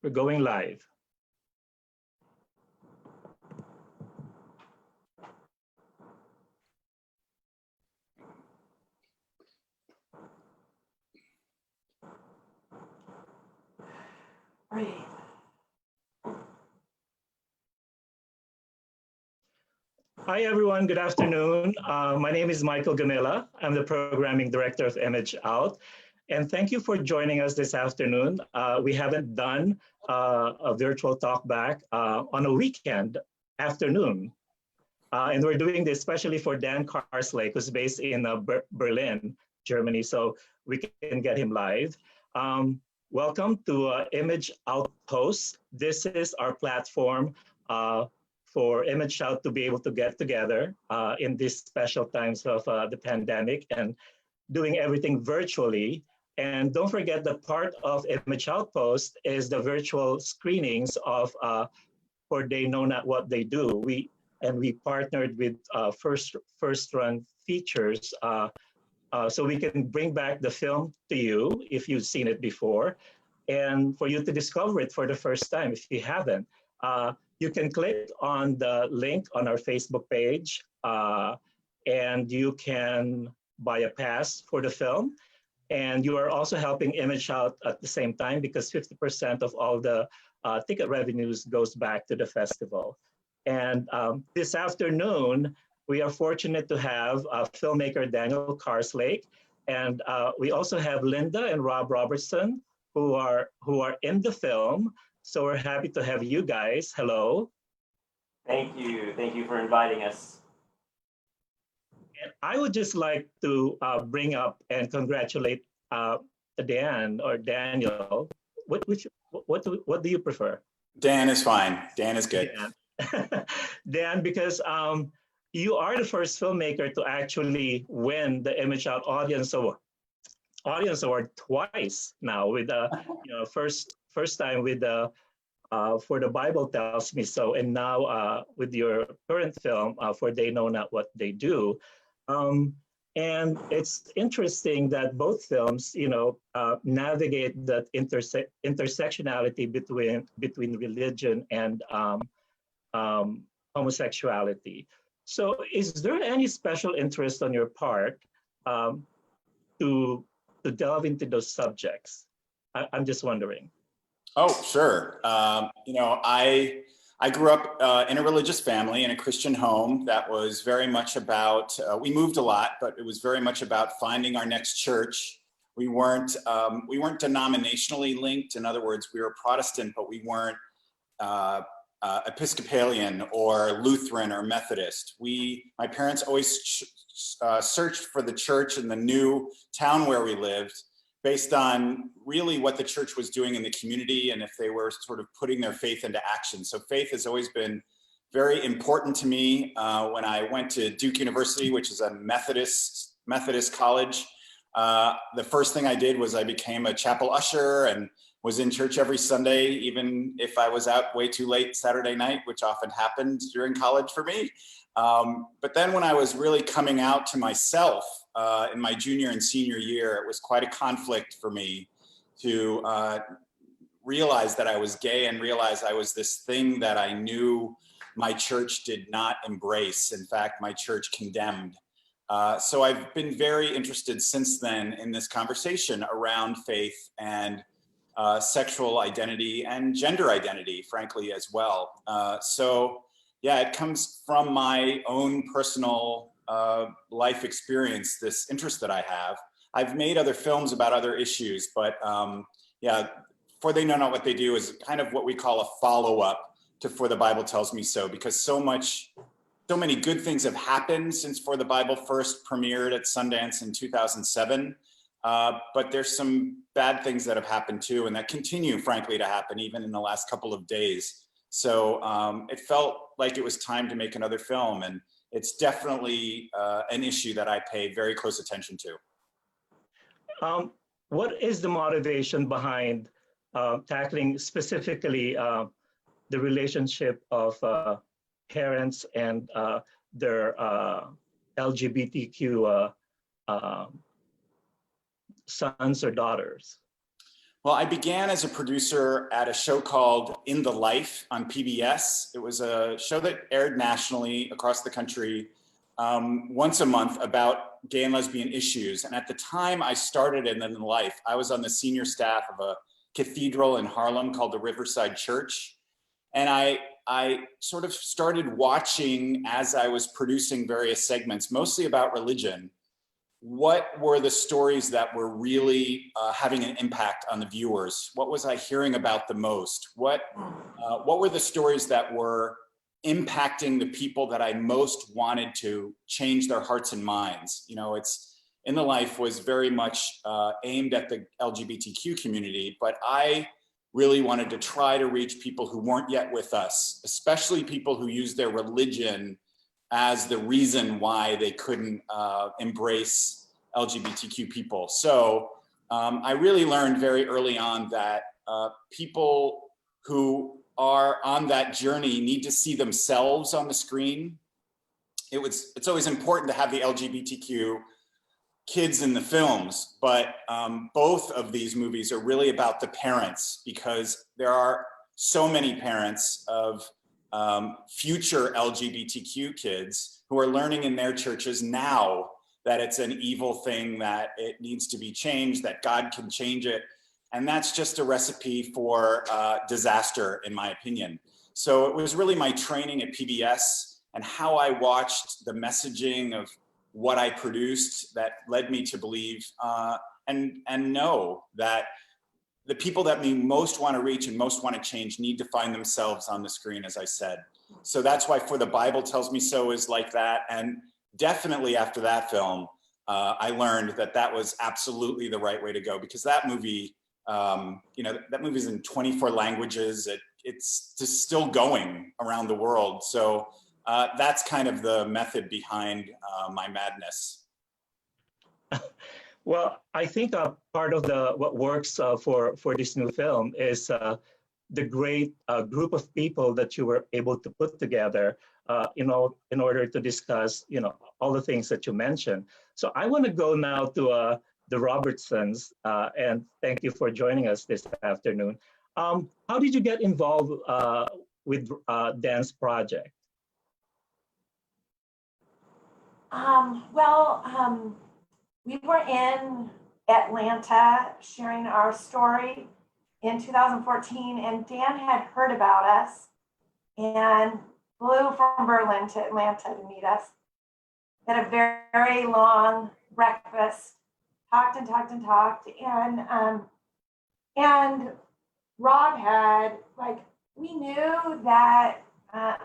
We're going live. Right. Hi, everyone. Good afternoon. My name is Michael Gamilla. I'm the programming director of ImageOut. And thank you for joining us this afternoon. We haven't done a virtual talk back on a weekend afternoon. And we're doing this especially for Dan Karslake, who's based in Berlin, Germany, so we can get him live. Welcome to ImageOutPost. This is our platform for ImageOut to be able to get together in these special times of the pandemic and doing everything virtually. And don't forget that part of ImageOutPost is the virtual screenings of For They Know Not What They Do. We partnered with First Run Features so we can bring back the film to you if you've seen it before, and for you to discover it for the first time if you haven't. You can click on the link on our Facebook page and you can buy a pass for the film. And you are also helping ImageOut at the same time because 50% of all the ticket revenues goes back to the festival. And this afternoon, we are fortunate to have filmmaker Daniel Karslake, and we also have Linda and Rob Robertson who are in the film. So we're happy to have you guys. Hello. Thank you for inviting us. And I would just like to bring up and congratulate Dan or Daniel. What do you prefer? Dan is fine. Dan is good. Dan, Dan, because you are the first filmmaker to actually win the ImageOut Audience Award twice now. With the first time with the For the Bible Tells Me So, and now with your current film For They Know Not What They Do. And it's interesting that both films, navigate that intersectionality between religion and homosexuality. So is there any special interest on your part to delve into those subjects? I'm just wondering. Oh, sure. I grew up in a religious family, in a Christian home that was very much about, we moved a lot, but it was very much about finding our next church. We weren't denominationally linked. In other words, we were Protestant, but we weren't Episcopalian or Lutheran or Methodist. My parents always searched for the church in the new town where we lived based on really what the church was doing in the community and if they were sort of putting their faith into action. So faith has always been very important to me. When I went to Duke University, which is a Methodist college, the first thing I did was I became a chapel usher and was in church every Sunday, even if I was out way too late Saturday night, which often happened during college for me. But then when I was really coming out to myself in my junior and senior year, it was quite a conflict for me to realize that I was gay and realize I was this thing that I knew my church did not embrace. In fact, my church condemned. So I've been very interested since then in this conversation around faith and sexual identity and gender identity, frankly, as well. So yeah, it comes from my own personal life experience, this interest that I have. I've made other films about other issues, but yeah, For They Know Not What They Do is kind of what we call a follow-up to For the Bible Tells Me So, because so many good things have happened since For the Bible first premiered at Sundance in 2007. But there's some bad things that have happened too, and that continue, frankly, to happen even in the last couple of days. So it felt like it was time to make another film, and it's definitely an issue that I pay very close attention to. What is the motivation behind tackling specifically the relationship of parents and their LGBTQ sons or daughters? Well, I began as a producer at a show called In the Life on PBS. It was a show that aired nationally across the country once a month about gay and lesbian issues. And at the time I started in the Life, I was on the senior staff of a cathedral in Harlem called the Riverside Church. And I sort of started watching as I was producing various segments, mostly about religion. What were the stories that were really having an impact on the viewers? What was I hearing about the most? What were the stories that were impacting the people that I most wanted to change their hearts and minds? You know, it's In the Life was very much aimed at the LGBTQ community, but I really wanted to try to reach people who weren't yet with us, especially people who use their religion as the reason why they couldn't embrace LGBTQ people. So I really learned very early on that people who are on that journey need to see themselves on the screen. It's always important to have the LGBTQ kids in the films, but both of these movies are really about the parents, because there are so many parents of future LGBTQ kids who are learning in their churches now that it's an evil thing, that it needs to be changed, that God can change it. And that's just a recipe for disaster, in my opinion. So it was really my training at PBS and how I watched the messaging of what I produced that led me to believe and know that the people that we most want to reach and most want to change need to find themselves on the screen, as I said. So that's why For the Bible Tells Me So is like that. And definitely after that film, I learned that that was absolutely the right way to go, because that movie, you know, that movie's in 24 languages. It's just still going around the world. So that's kind of the method behind my madness. Well, I think part of what works for this new film is the great group of people that you were able to put together, in order to discuss, all the things that you mentioned. So I want to go now to the Robertsons, and thank you for joining us this afternoon. How did you get involved with Dan's project? We were in Atlanta sharing our story in 2014, and Dan had heard about us and flew from Berlin to Atlanta to meet us. Had a very, very long breakfast, talked, and Rob had, we knew that at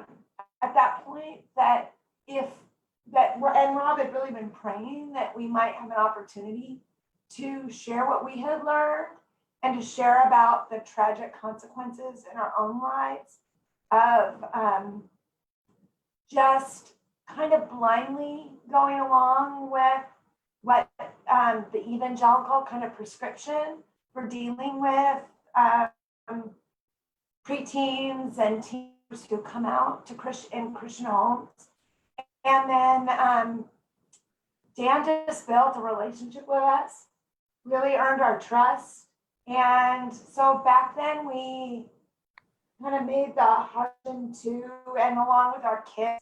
that point and Rob had really been praying that we might have an opportunity to share what we had learned and to share about the tragic consequences in our own lives of just kind of blindly going along with what the evangelical kind of prescription for dealing with preteens and teens who come out to Christian homes. And then Dan just built a relationship with us, really earned our trust. And so back then we kind of made the hard decision and along with our kids,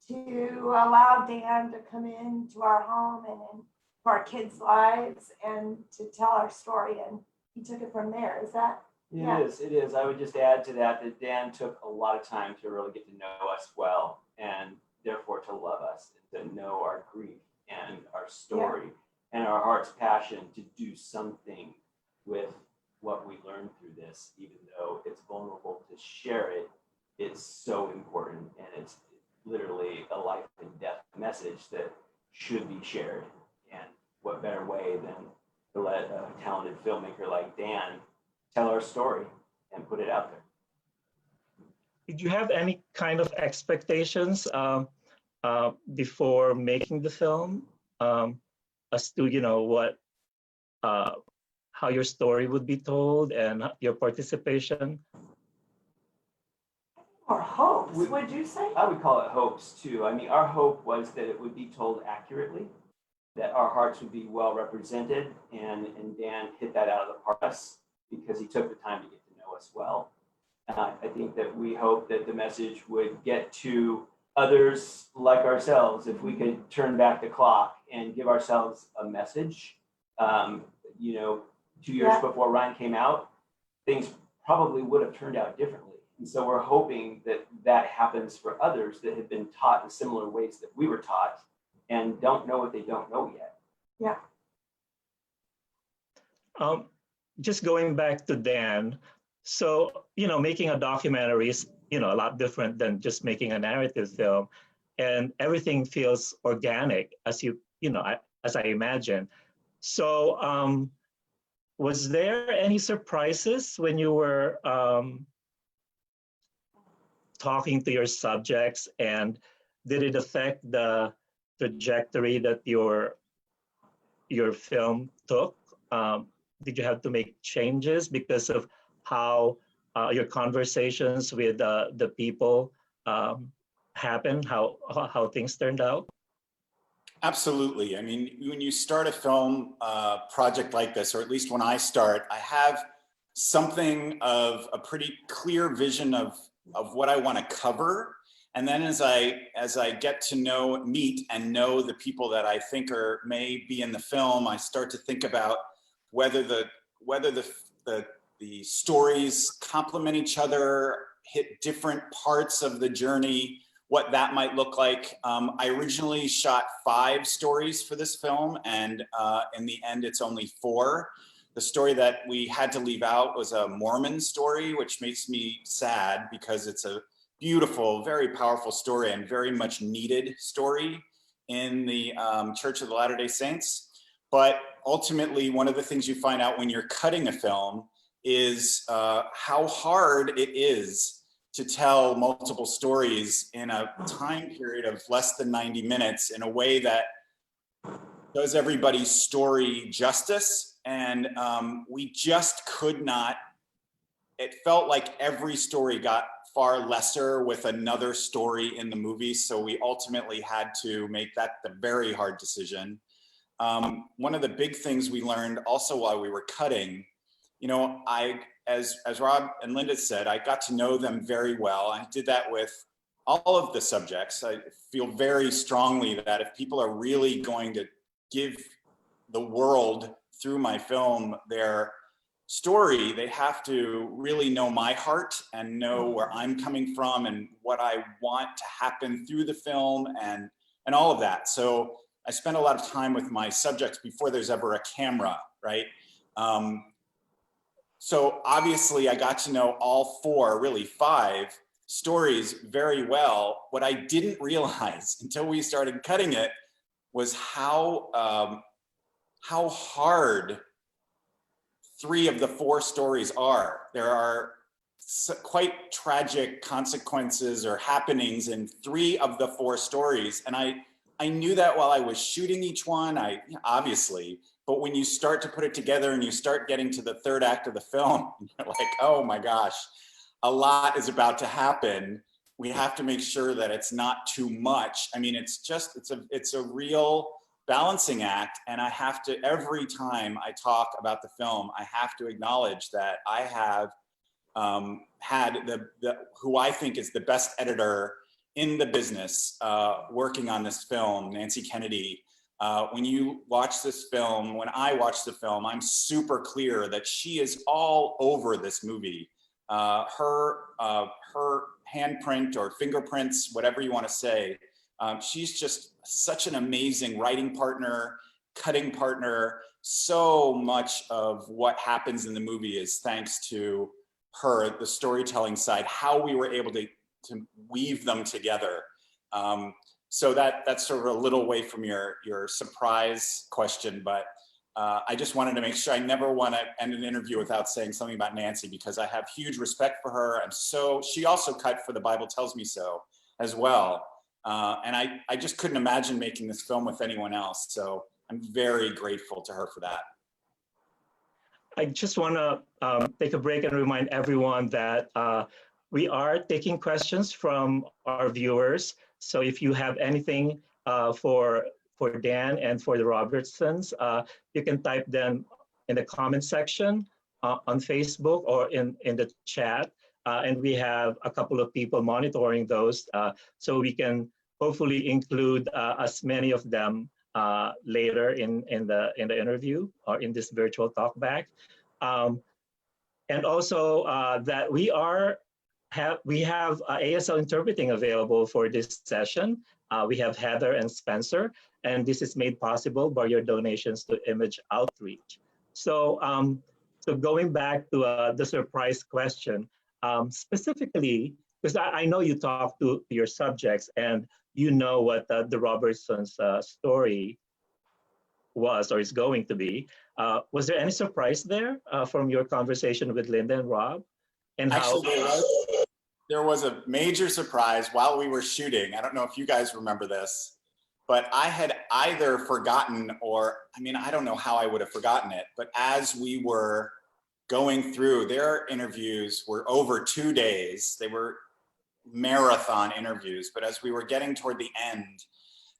to allow Dan to come into our home and into our kids' lives and to tell our story. And he took it from there. Is that? It is. I would just add to that Dan took a lot of time to really get to know us well, and therefore to love us and to know our grief and our story and our heart's passion to do something with what we learned through this, even though it's vulnerable to share it. It's so important, and it's literally a life and death message that should be shared. And what better way than to let a talented filmmaker like Dan tell our story and put it out there. Did you have any kind of expectations before making the film as to how your story would be told and your participation? Or hopes, would you say? I would call it hopes too. I mean, our hope was that it would be told accurately, that our hearts would be well represented, and Dan hit that out of the park. because he took the time to get to know us well. I think that we hope that the message would get to others like ourselves. If we could turn back the clock and give ourselves a message, 2 years before Ryan came out, things probably would have turned out differently. And so we're hoping that that happens for others that have been taught in similar ways that we were taught and don't know what they don't know yet. Yeah. Just going back to Dan, so, making a documentary is, a lot different than just making a narrative film, and everything feels organic as as I imagine. So, was there any surprises when you were talking to your subjects, and did it affect the trajectory that your film took? Did you have to make changes because of how your conversations with the people happened, how things turned out? Absolutely. I mean, when you start a film project like this, or at least when I start, I have something of a pretty clear vision of what I want to cover. And then as I get to meet and know the people that I think may be in the film, I start to think about whether the stories complement each other, hit different parts of the journey, what that might look like. I originally shot 5 stories for this film, and in the end, it's only 4. The story that we had to leave out was a Mormon story, which makes me sad because it's a beautiful, very powerful story and very much needed story in the Church of the Latter-day Saints. But ultimately, one of the things you find out when you're cutting a film is how hard it is to tell multiple stories in a time period of less than 90 minutes in a way that does everybody's story justice. And we just could not, it felt like every story got far lesser with another story in the movie. So we ultimately had to make that the very hard decision. One of the big things we learned also while we were cutting, as Rob and Linda said, I got to know them very well. I did that with all of the subjects. I feel very strongly that if people are really going to give the world through my film their story, they have to really know my heart and know where I'm coming from and what I want to happen through the film and all of that. So I spent a lot of time with my subjects before there's ever a camera, right? So obviously I got to know all 4, really 5 stories very well. What I didn't realize until we started cutting it was how hard 3 of the 4 stories are. There are quite tragic consequences or happenings in 3 of the 4 stories. And I knew that while I was shooting each one, obviously, but when you start to put it together and you start getting to the 3rd act of the film, you're like, oh my gosh, a lot is about to happen. We have to make sure that it's not too much. I mean, it's a real balancing act. And I have to, every time I talk about the film, I have to acknowledge that I have had who I think is the best editor in the business working on this film, Nancy Kennedy. When you watch this film, when I watch the film, I'm super clear that she is all over this movie. Her handprint or fingerprints, whatever you want to say, she's just such an amazing writing partner, cutting partner. So much of what happens in the movie is thanks to her, the storytelling side, how we were able to weave them together. So that's sort of a little way from your surprise question, but I just wanted to make sure I never want to end an interview without saying something about Nancy, because I have huge respect for her. She also cut for The Bible Tells Me So as well. And I just couldn't imagine making this film with anyone else. So I'm very grateful to her for that. I just want to take a break and remind everyone that we are taking questions from our viewers. So if you have anything for Dan and for the Robertsons, you can type them in the comment section, on Facebook or in the chat. And we have a couple of people monitoring those, so we can hopefully include as many of them later in the interview or in this virtual talkback. And also that we have ASL interpreting available for this session. We have Heather and Spencer, and this is made possible by your donations to Image Outreach. So, so going back to the surprise question, specifically, because I know you talk to your subjects and you know what the Robertson's story was or is going to be. Was there any surprise there from your conversation with Linda and Rob? And Actually, there was a major surprise while we were shooting. I don't know if you guys remember this, but I had either forgotten or, I mean, I don't know how I would have forgotten it, but as we were going through, their interviews were over 2 days. They were marathon interviews, but as we were getting toward the end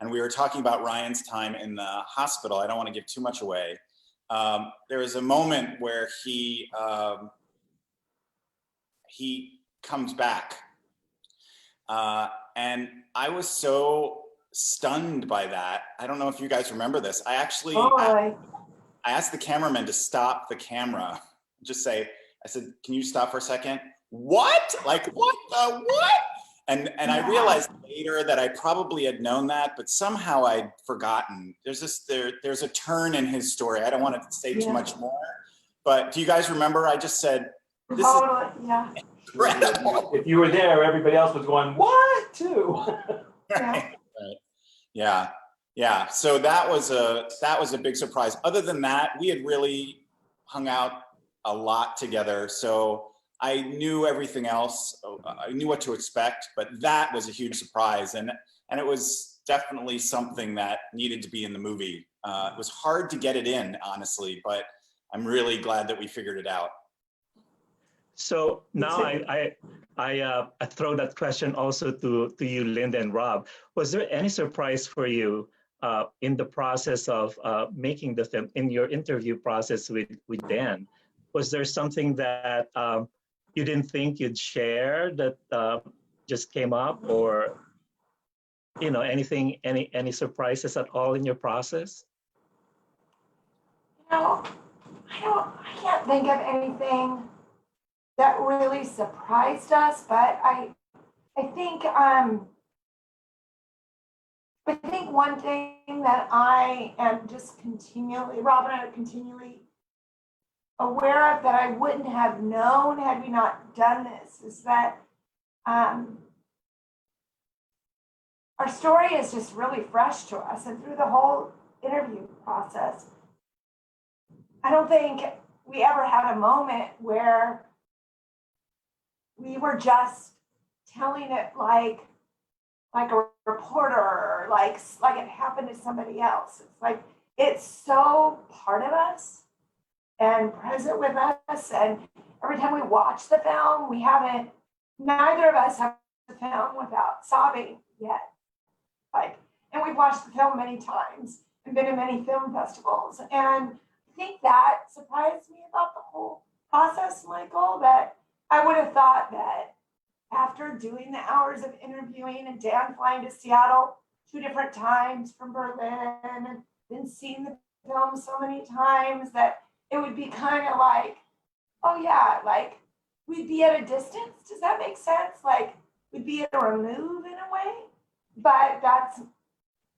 and we were talking about Ryan's time in the hospital, I don't want to give too much away. There was a moment where he comes back. And I was so stunned by that. I don't know if you guys remember this. I actually, I asked the cameraman to stop the camera. Just say, I said, can you stop for a second? What? Like, what the what? And I realized later that I probably had known that, but somehow I'd forgotten. There's a turn in his story. I don't want to say too much more, but do you guys remember? I just said, this is incredible. If you were there, everybody else was going, what, too? Right. Yeah. So that was a big surprise. Other than that, we had really hung out a lot together. So I knew everything else. I knew what to expect, but that was a huge surprise. And it was definitely something that needed to be in the movie. It was hard to get it in, honestly, but I'm really glad that we figured it out. So now I throw that question also to you, Linda and Rob. Was there any surprise for you in the process of making the film, in your interview process with Dan? Was there something that you didn't think you'd share that just came up, or anything, any surprises at all in your process? I can't think of anything that really surprised us, but I think one thing that I am just continually, Rob and I are continually aware of that I wouldn't have known had we not done this is that our story is just really fresh to us, and through the whole interview process, I don't think we ever had a moment where we were just telling it like a reporter, or like it happened to somebody else. It's like it's so part of us and present with us. And every time we watch the film, neither of us have the film without sobbing yet. And we've watched the film many times and been to many film festivals. And I think that surprised me about the whole process, Michael, that I would have thought that after doing the hours of interviewing and Dan flying to Seattle 2 different times from Berlin and then seeing the film so many times, that it would be kind of like, oh yeah, like we'd be at a distance. Does that make sense? Like we'd be at a remove in a way, but that's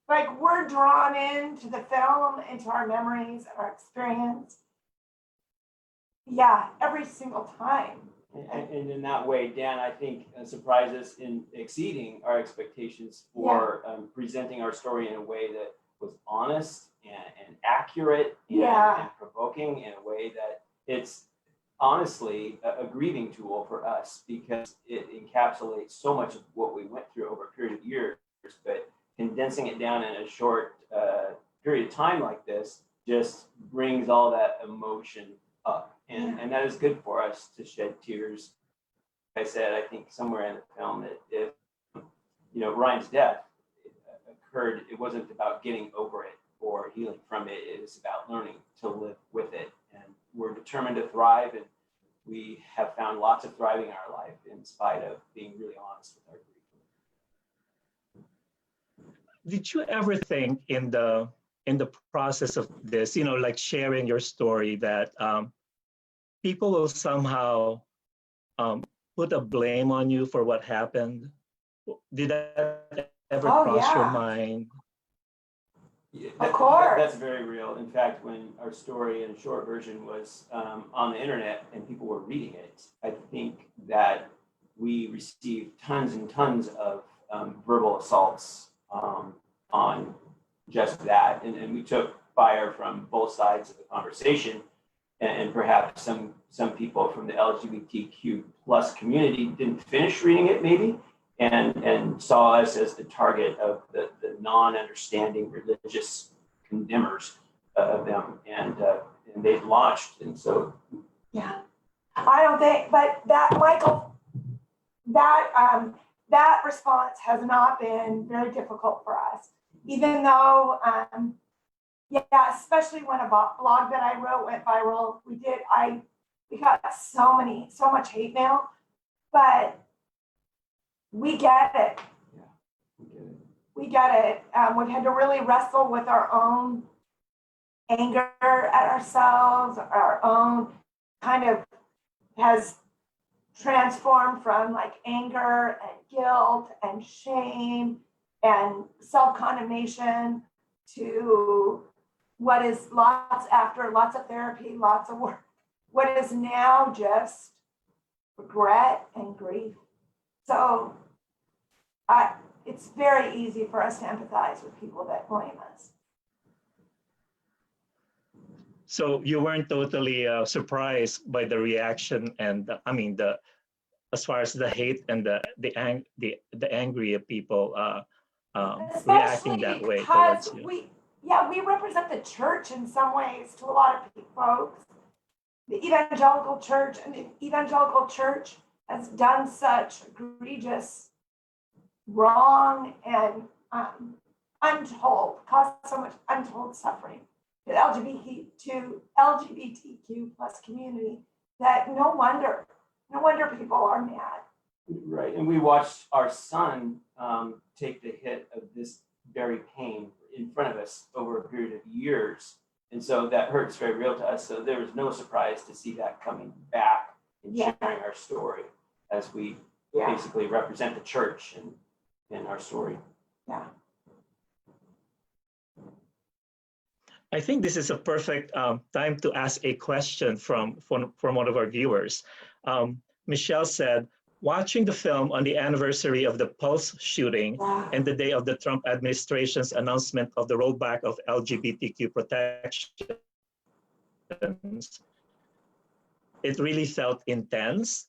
like we're drawn into the film, into our memories, our experience. Yeah, every single time. And in that way, Dan, I think surprised us in exceeding our expectations for presenting our story in a way that was honest and accurate and provoking, in a way that it's honestly a grieving tool for us, because it encapsulates so much of what we went through over a period of years, but condensing it down in a short period of time like this just brings all that emotion up. And that is good for us to shed tears. Like I said, I think somewhere in the film that if Ryan's death occurred, it wasn't about getting over it or healing from it. It was about learning to live with it. And we're determined to thrive, and we have found lots of thriving in our life in spite of being really honest with our grief. Did you ever think in the process of this, like sharing your story, that people will somehow put a blame on you for what happened? Did that ever cross your mind? Yeah, Of course. That's very real. In fact, when our story in short version was on the internet and people were reading it, I think that we received tons and tons of verbal assaults on just that. And we took fire from both sides of the conversation. And perhaps some people from the LGBTQ plus community didn't finish reading it maybe, and saw us as the target of the non-understanding religious condemners of them, and they've launched. And so, yeah, I don't think, but that, Michael, that response has not been very difficult for us, even though, yeah, especially when a blog that I wrote went viral. We got so much hate mail, but we get it. yeah, We get it. We've had to really wrestle with our own anger at ourselves, our own kind of has transformed from like anger and guilt and shame and self-condemnation to what is lots of therapy, lots of work, what is now just regret and grief. So it's very easy for us to empathize with people that blame us. So you weren't totally surprised by the reaction, and as far as the hate and the angry people reacting that way towards you. We represent the church in some ways to a lot of folks. The evangelical church, and the evangelical church has done such egregious wrong and caused so much untold suffering to the LGBTQ plus community that no wonder people are mad. right. And we watched our son take the hit of this very pain in front of us over a period of years. And so that hurts very real to us. So there was no surprise to see that coming back and sharing our story as we basically represent the church in our story. Yeah. I think this is a perfect time to ask a question from one of our viewers. Michelle said, watching the film on the anniversary of the Pulse shooting and the day of the Trump administration's announcement of the rollback of LGBTQ protections, it really felt intense.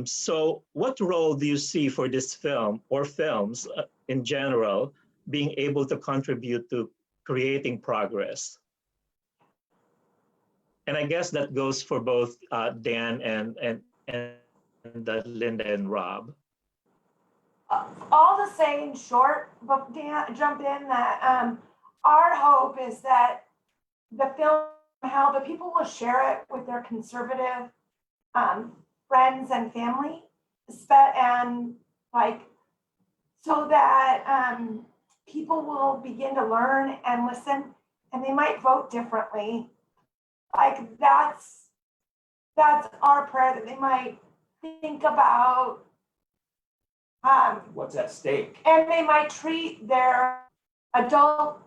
So what role do you see for this film or films in general being able to contribute to creating progress? And I guess that goes for both Dan and Linda and Rob. All to say in short, but Dan, jump in that our hope is that the film, how the people will share it with their conservative friends and family, and like so that people will begin to learn and listen, and they might vote differently. Like that's our prayer, that they might think about what's at stake, and they might treat their adult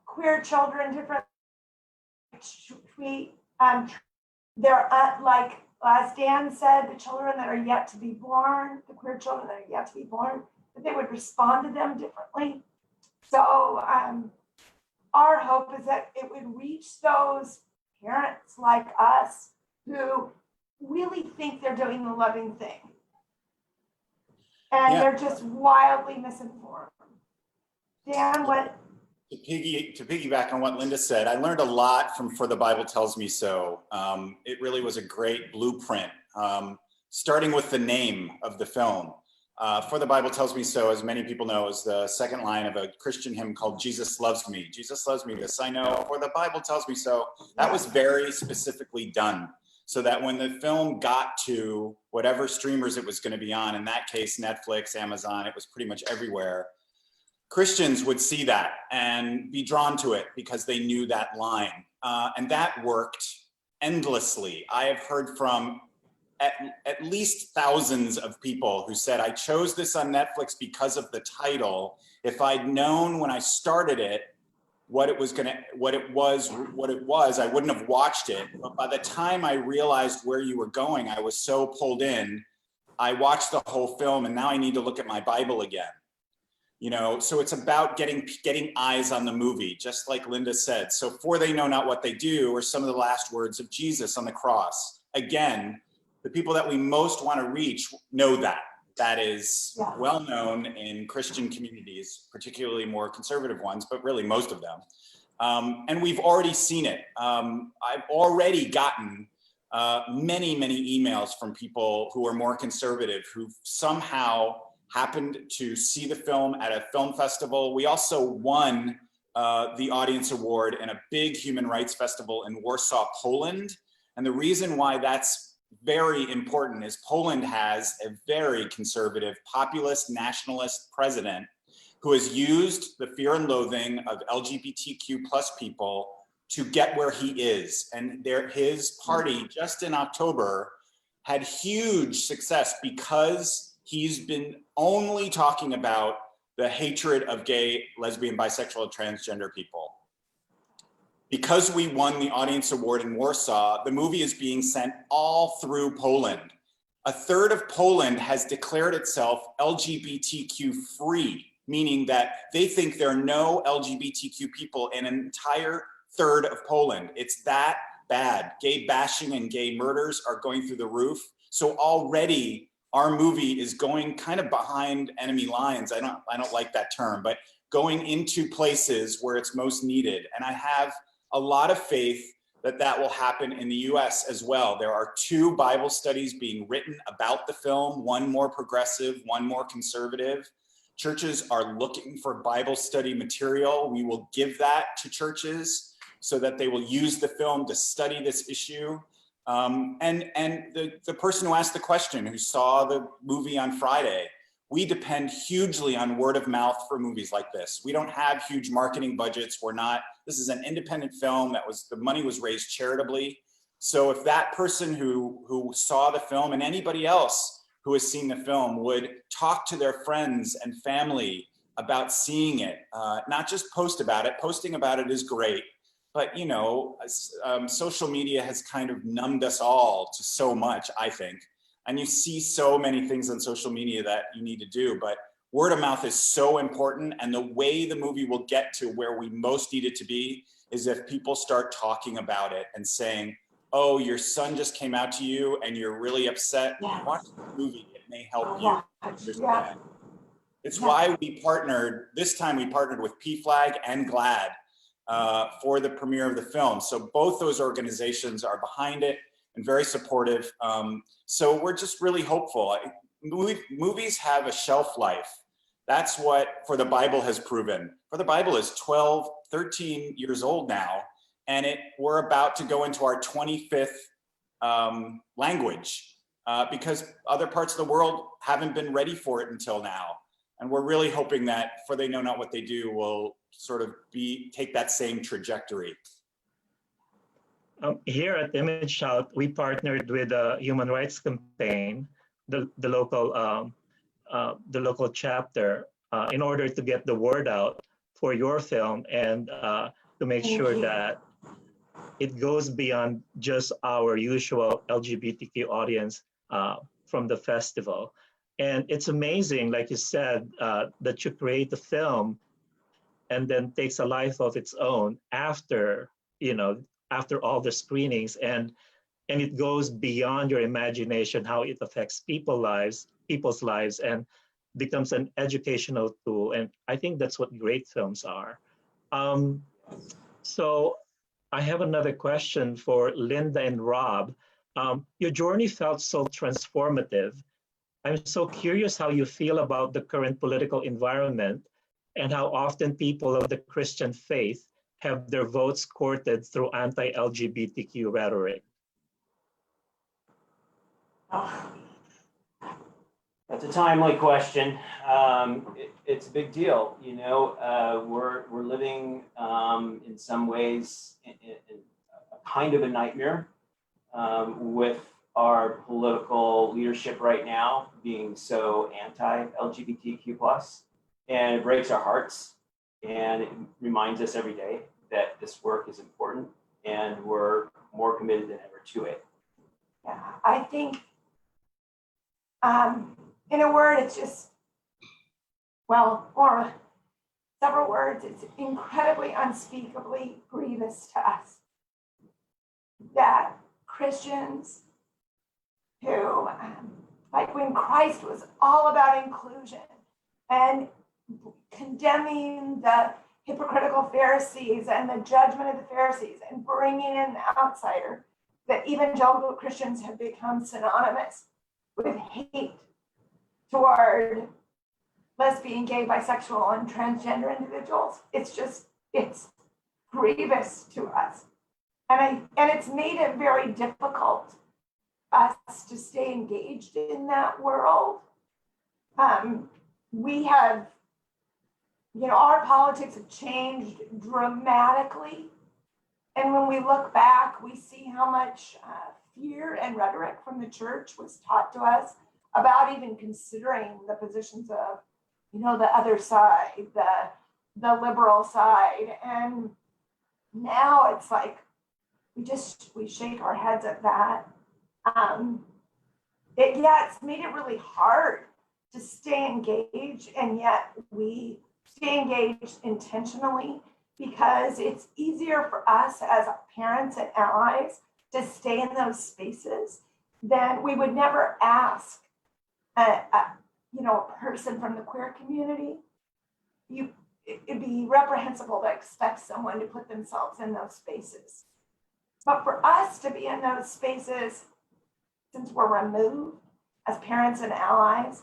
queer children differently. Treat their like as Dan said, the children that are yet to be born, the queer children that are yet to be born, that they would respond to them differently. So our hope is that it would reach those parents like us who really think they're doing the loving thing, and they're just wildly misinformed. Dan, what? To piggyback on what Linda said, I learned a lot from For the Bible Tells Me So. It really was a great blueprint, starting with the name of the film. For the Bible Tells Me So, as many people know, is the second line of a Christian hymn called Jesus Loves Me. Jesus loves me, this I know, for the Bible tells me so. That was very specifically done so that when the film got to whatever streamers it was going to be on, in that case, Netflix, Amazon, it was pretty much everywhere, Christians would see that and be drawn to it because they knew that line. And that worked endlessly. I have heard from at least thousands of people who said, I chose this on Netflix because of the title. If I'd known when I started it what it was, I wouldn't have watched it. But by the time I realized where you were going, I was so pulled in. I watched the whole film, and now I need to look at my Bible again. You know, so it's about getting eyes on the movie, just like Linda said. So for they know not what they do are some of the last words of Jesus on the cross. Again, the people that we most want to reach know that. That is well known in Christian communities, particularly more conservative ones, but really most of them. And we've already seen it. I've already gotten many emails from people who are more conservative who somehow happened to see the film at a film festival. We also won the audience award in a big human rights festival in Warsaw, Poland. And the reason why that's very important is Poland has a very conservative, populist, nationalist president who has used the fear and loathing of LGBTQ plus people to get where he is. And his party just in October had huge success because he's been only talking about the hatred of gay, lesbian, bisexual, transgender people. Because we won the audience award in Warsaw, the movie is being sent all through Poland. A third of Poland has declared itself LGBTQ free, meaning that they think there are no LGBTQ people in an entire third of Poland. It's that bad. Gay bashing and gay murders are going through the roof. So already our movie is going kind of behind enemy lines. I don't like that term, but going into places where it's most needed. And I have a lot of faith that that will happen in the US as well. There are 2 Bible studies being written about the film, one more progressive, one more conservative. Churches are looking for Bible study material. We will give that to churches so that they will use the film to study this issue. And the person who asked the question, who saw the movie on Friday, we depend hugely on word of mouth for movies like this. We don't have huge marketing budgets. This is an independent film the money was raised charitably. So if that person who saw the film and anybody else who has seen the film would talk to their friends and family about seeing it, not just post about it. Posting about it is great, but you know, social media has kind of numbed us all to so much, I think. And you see so many things on social media that you need to do, but word of mouth is so important. And the way the movie will get to where we most need it to be is if people start talking about it and saying, oh, your son just came out to you and you're really upset. Yes. Watch the movie, it may help you understand. It's why this time we partnered with PFLAG and GLAAD for the premiere of the film. So both those organizations are behind it and very supportive. So we're just really hopeful. Movies have a shelf life. That's what For the Bible has proven. For the Bible is 12, 13 years old now, and we're about to go into our 25th language because other parts of the world haven't been ready for it until now. And we're really hoping that For They Know Not What They Do will sort of take that same trajectory. Here at ImageOut, we partnered with the Human Rights Campaign, the local chapter, in order to get the word out for your film and to make sure that it goes beyond just our usual LGBTQ audience from the festival. And it's amazing, like you said, that you create the film and then takes a life of its own after all the screenings, and it goes beyond your imagination, how it affects people's lives, and becomes an educational tool. And I think that's what great films are. So I have another question for Linda and Rob. Your journey felt so transformative. I'm so curious how you feel about the current political environment and how often people of the Christian faith have their votes courted through anti-LGBTQ rhetoric. That's a timely question. It's a big deal. You know, we're living in some ways in a kind of a nightmare with our political leadership right now being so anti-LGBTQ+, and it breaks our hearts, and it reminds us every day that this work is important, and we're more committed than ever to it. Yeah, I think, in a word, it's just, well, or several words, it's incredibly, unspeakably grievous to us that Christians who, like when Christ was all about inclusion and condemning the hypocritical Pharisees and the judgment of the Pharisees and bringing in the outsider, that evangelical Christians have become synonymous with hate toward lesbian, gay, bisexual, and transgender individuals. It's just, it's grievous to us. And it's made it very difficult us to stay engaged in that world. We have, you know, our politics have changed dramatically. And when we look back, we see how much fear and rhetoric from the church was taught to us about even considering the positions of, you know, the other side, the liberal side. And now it's like, we shake our heads at that. It's made it really hard to stay engaged, and yet we stay engaged intentionally because it's easier for us as parents and allies to stay in those spaces than we would never ask a person from the queer community. It'd be reprehensible to expect someone to put themselves in those spaces. But for us to be in those spaces, since we're removed as parents and allies,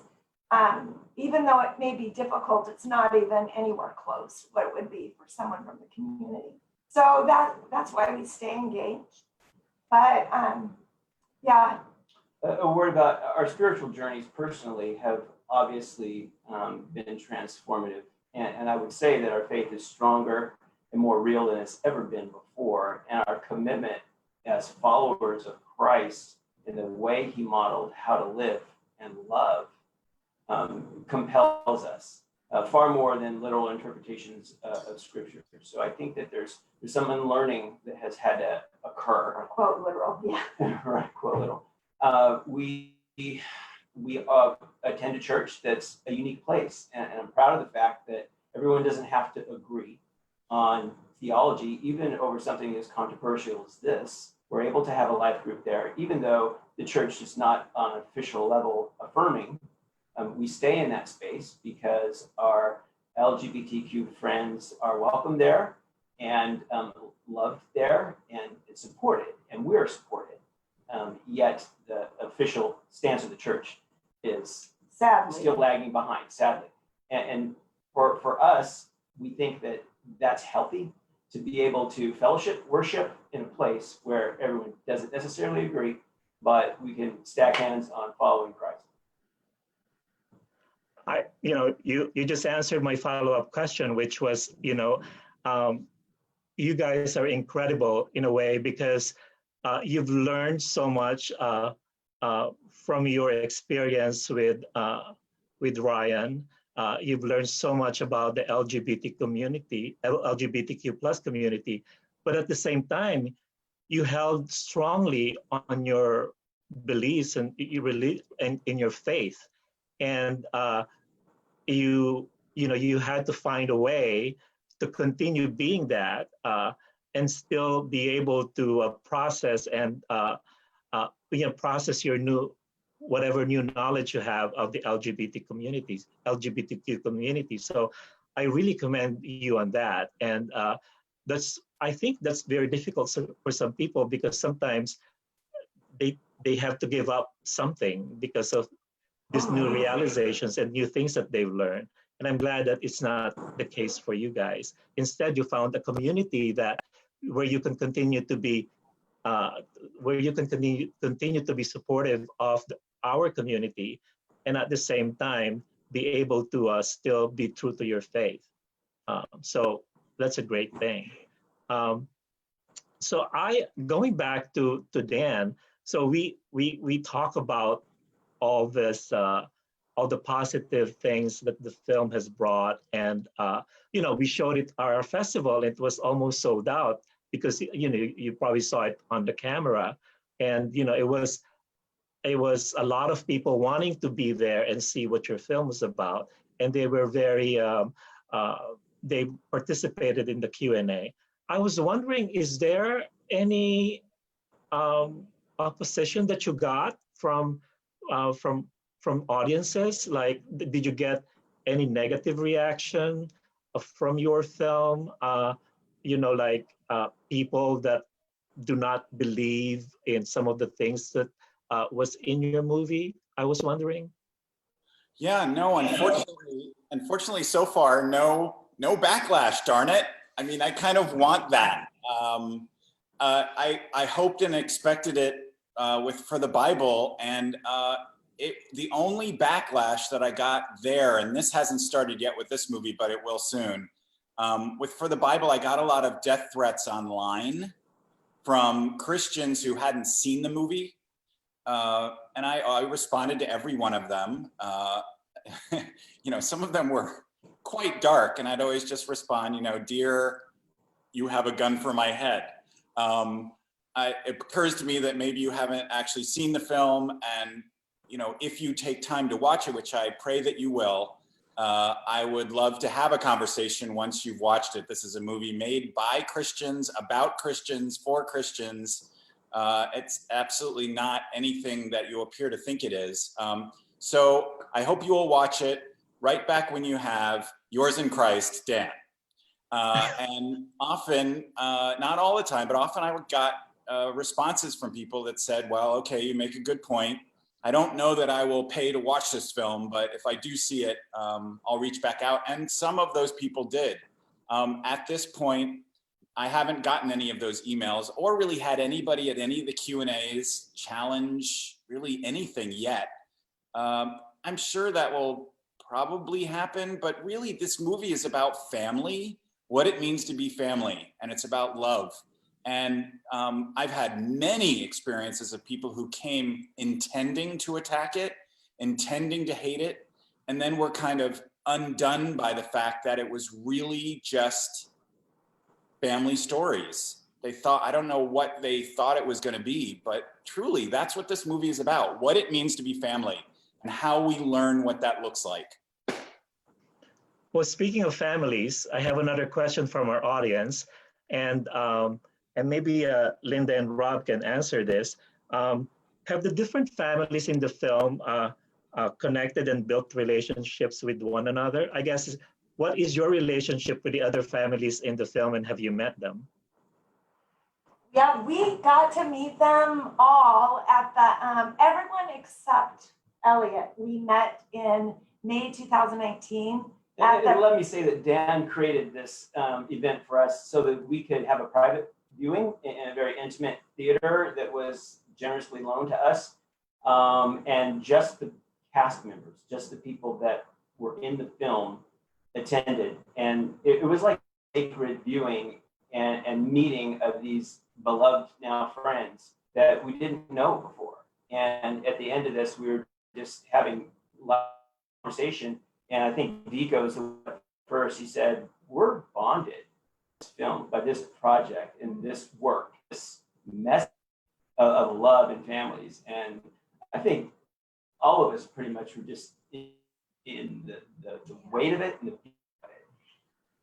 even though it may be difficult, it's not even anywhere close to what it would be for someone from the community. So that's why we stay engaged. But yeah. A word about our spiritual journeys personally have obviously been transformative. And I would say that our faith is stronger and more real than it's ever been before. And our commitment as followers of Christ in the way he modeled how to live and love compels us far more than literal interpretations of scripture. So I think that there's some unlearning that has had to occur. Or quote literal, yeah. Right, quote literal. We attend a church that's a unique place, and I'm proud of the fact that everyone doesn't have to agree on theology, even over something as controversial as this. We're able to have a life group there, even though the church is not on an official level affirming. We stay in that space because our LGBTQ friends are welcome there and loved there and supported, and we're supported. Yet the official stance of the church is sadly still lagging behind, sadly. And for us, we think that that's healthy to be able to fellowship, worship in a place where everyone doesn't necessarily agree, but we can stack hands on following Christ. You just answered my follow-up question, which was, you guys are incredible in a way because you've learned so much from your experience with Ryan. You've learned so much about the LGBTQ plus community, but at the same time, you held strongly on your beliefs and in your faith, and you had to find a way to continue being that and still be able to process and process your whatever new knowledge you have of the LGBTQ community. So I really commend you on that. And I think that's very difficult for some people because sometimes they have to give up something because of these new realizations and new things that they've learned. And I'm glad that it's not the case for you guys. Instead, you found a community where you can continue to be where you can continue to be supportive of our community, and at the same time be able to still be true to your faith. So that's a great thing. So going back to Dan, so we talk about all this, all the positive things that the film has brought, and we showed it at our festival. It was almost sold out because you probably saw it on the camera, and it was a lot of people wanting to be there and see what your film was about, and they were very they participated in the Q&A. I was wondering, is there any opposition that you got from audiences? Like, did you get any negative reaction from your film? People that do not believe in some of the things that was in your movie? I was wondering. Yeah, no, unfortunately, so far, no backlash. Darn it! I mean, I kind of want that. I hoped and expected it for the Bible, and the only backlash that I got there, and this hasn't started yet with this movie, but it will soon. For the Bible, I got a lot of death threats online from Christians who hadn't seen the movie. And I responded to every one of them. Some of them were quite dark, and I'd always just respond, dear, you have a gun for my head. It occurs to me that maybe you haven't actually seen the film, and if you take time to watch it, which I pray that you will, I would love to have a conversation once you've watched it. This is a movie made by Christians, about Christians, for Christians. It's absolutely not anything that you appear to think it is. So I hope you will watch it. Right back when you have. Yours in Christ, Dan. And often, not all the time, but often I got responses from people that said, well, okay, you make a good point. I don't know that I will pay to watch this film, but if I do see it, I'll reach back out. And some of those people did. At this point, I haven't gotten any of those emails or really had anybody at any of the Q&As challenge really anything yet. I'm sure that will probably happen, but really this movie is about family, what it means to be family, and it's about love. And I've had many experiences of people who came intending to attack it, intending to hate it, and then were kind of undone by the fact that it was really just family stories. They thought, I don't know what they thought it was going to be, but truly that's what this movie is about, what it means to be family and how we learn what that looks like. Well, speaking of families, I have another question from our audience, and maybe Linda and Rob can answer this. Have the different families in the film connected and built relationships with one another? I guess, what is your relationship with the other families in the film, and have you met them? Yeah, we got to meet them all at the, everyone except Elliot. We met in May 2019. Let me say that Dan created this event for us so that we could have a private viewing in a very intimate theater that was generously loaned to us. And just the cast members, just the people that were in the film attended. And it was like a sacred viewing and meeting of these beloved now friends that we didn't know before. And at the end of this, we were just having a lot of conversation. And I think Vico's first, he said, we're bonded this film by this project and this work, this message of love and families. And I think all of us pretty much were just in the weight of it and the feel of it.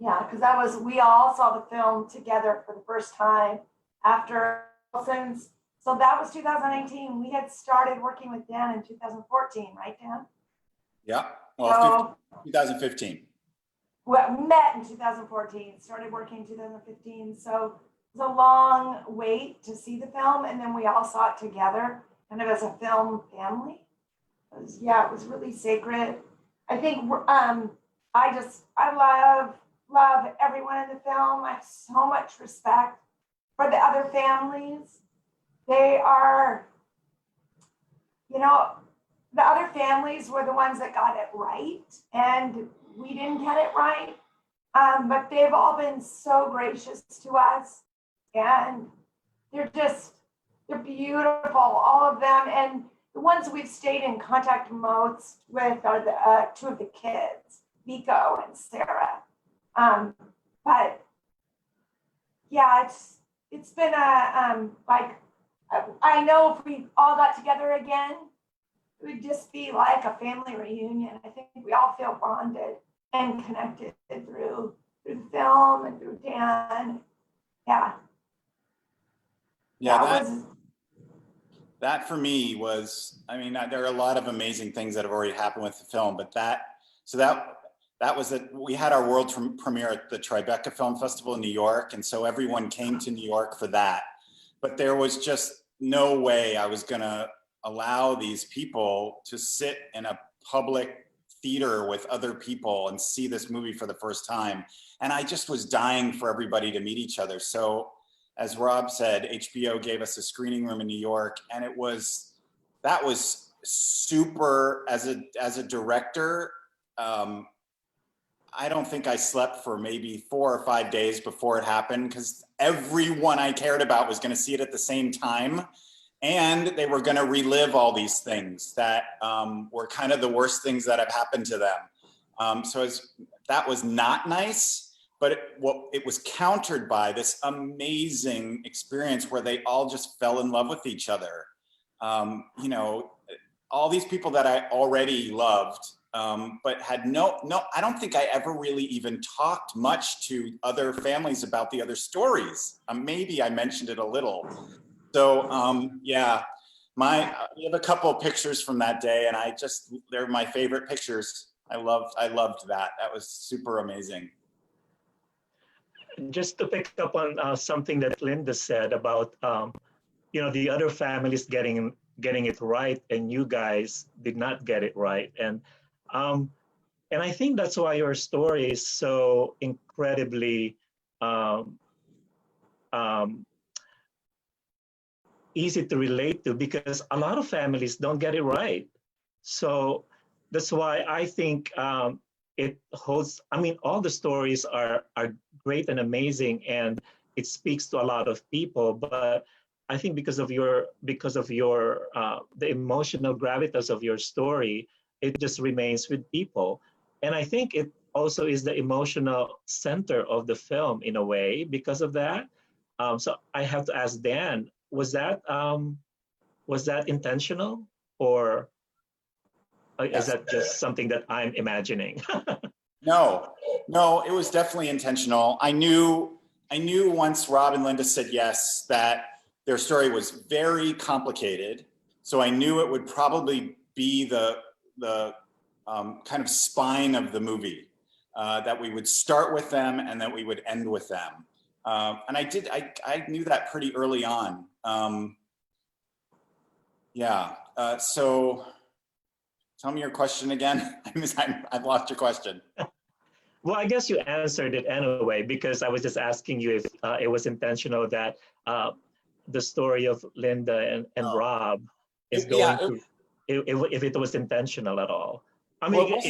Yeah, because we all saw the film together for the first time after since. So that was 2018. We had started working with Dan in 2014, right, Dan? Yeah, well, 2015. Well, met in 2014, started working in 2015. So it was a long wait to see the film, and then we all saw it together, kind of as a film family. It was really sacred. I think I love everyone in the film. I have so much respect for the other families. They are, you know, the other families were the ones that got it right, and we didn't get it right. But they've all been so gracious to us, and they're beautiful, all of them. And the ones we've stayed in contact most with are the two of the kids, Nico and Sarah. But yeah, it's been like, I know if we all got together again, it would just be like a family reunion. I think we all feel bonded and connected through the film and through Dan. Yeah. Yeah, that for me was, I mean, there are a lot of amazing things that have already happened with the film, but that was it. We had our world premiere at the Tribeca Film Festival in New York, and so everyone came to New York for that. But there was just no way I was gonna allow these people to sit in a public theater with other people and see this movie for the first time. And I just was dying for everybody to meet each other. So as Rob said, HBO gave us a screening room in New York, and that was super. As a director, I don't think I slept for maybe 4 or 5 days before it happened, because everyone I cared about was going to see it at the same time, and they were going to relive all these things that were kind of the worst things that have happened to them. That was not nice. But it was countered by this amazing experience where they all just fell in love with each other. You know, all these people that I already loved, but had no, I don't think I ever really even talked much to other families about the other stories. Maybe I mentioned it a little. So yeah, we have a couple of pictures from that day, and they're my favorite pictures. I loved that. That was super amazing. Just to pick up on something that Linda said about, you know, the other families getting it right, and you guys did not get it right, and I think that's why your story is so incredibly easy to relate to, because a lot of families don't get it right. So that's why I think it holds. I mean, all the stories are great and amazing, and it speaks to a lot of people. But I think because of your the emotional gravitas of your story, it just remains with people. And I think it also is the emotional center of the film in a way because of that. So I have to ask Dan, was that intentional, or is that just something that I'm imagining? No, it was definitely intentional. I knew once Rob and Linda said yes that their story was very complicated. So I knew it would probably be the kind of spine of the movie, that we would start with them and that we would end with them. And I knew that pretty early on. Yeah, so tell me your question again. I've lost your question. Well, I guess you answered it anyway, because I was just asking you if it was intentional that the story of Linda and Rob is going to, if it was intentional at all. I mean, well,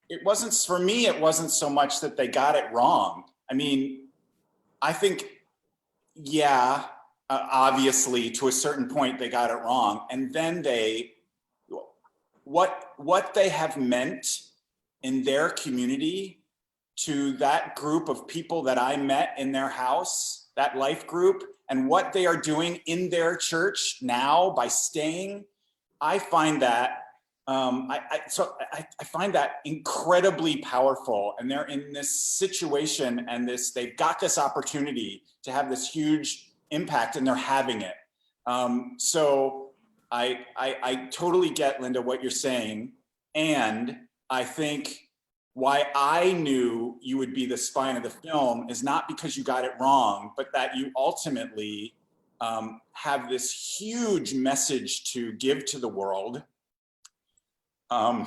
it wasn't for me, it wasn't so much that they got it wrong. I mean, I think, yeah, obviously to a certain point they got it wrong. And then what they have meant in their community to that group of people that I met in their house, that life group, and what they are doing in their church now by staying, I find that I find that incredibly powerful. And they're in this situation, and they've got this opportunity to have this huge impact, and they're having it. So I totally get, Linda, what you're saying. And I think why I knew you would be the spine of the film is not because you got it wrong, but that you ultimately have this huge message to give to the world. And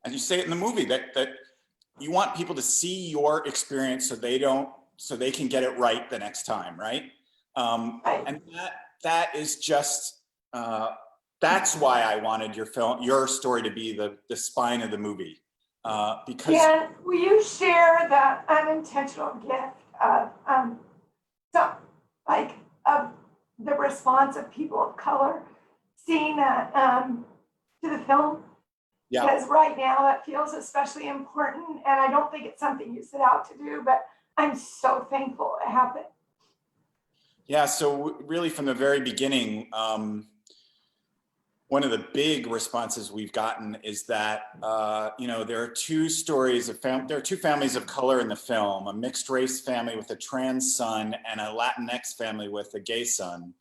you say it in the movie that you want people to see your experience so they can get it right the next time, right? And that is just, that's why I wanted your story to be the spine of the movie. Because Dan, will you share the unintentional gift of of the response of people of color seeing that to the film? Yeah. Because right now that feels especially important, and I don't think it's something you set out to do, but I'm so thankful it happened. Yeah, so really from the very beginning, one of the big responses we've gotten is that, there are two stories of there are two families of color in the film, a mixed race family with a trans son and a Latinx family with a gay son.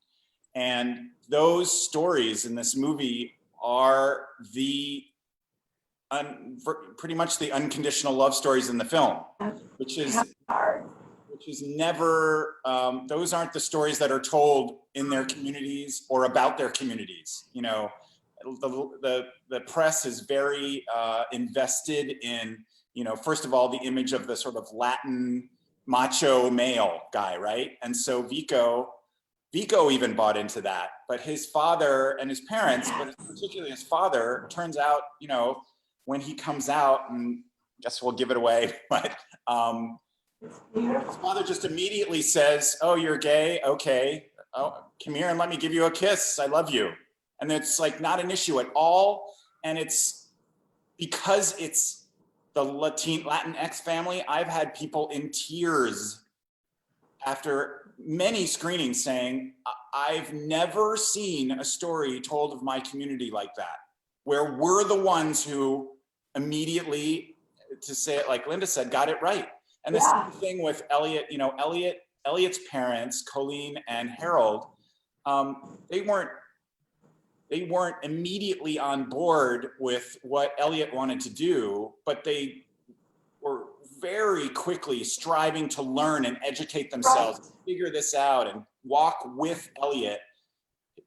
And those stories in this movie are pretty much the unconditional love stories in the film, which is never, those aren't the stories that are told in their communities or about their communities. The press is very invested in, first of all, the image of the sort of Latin macho male guy, right? And so Vico even bought into that, but his father and his parents, but particularly his father, turns out, when he comes out, and I guess we'll give it away, but his father just immediately says, "Oh, you're gay? Okay. Oh, come here and let me give you a kiss. I love you." And it's like not an issue at all. And it's because it's the Latinx family. I've had people in tears after many screenings saying, "I've never seen a story told of my community like that, where we're the ones who immediately, to say it like Linda said, got it right." And the same thing with Elliot, Elliot's parents, Colleen and Harold, they weren't immediately on board with what Elliot wanted to do, but they were very quickly striving to learn and educate themselves, figure this out and walk with Elliot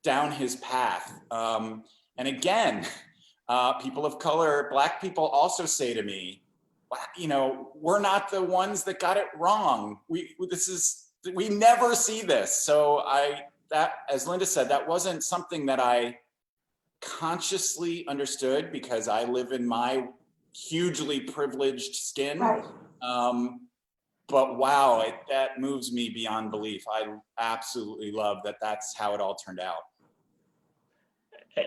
down his path. And again, people of color, Black people also say to me, we're not the ones that got it wrong. We never see this. So as Linda said, that wasn't something that I consciously understood because I live in my hugely privileged skin. Right. But wow, that moves me beyond belief. I absolutely love that that's how it all turned out.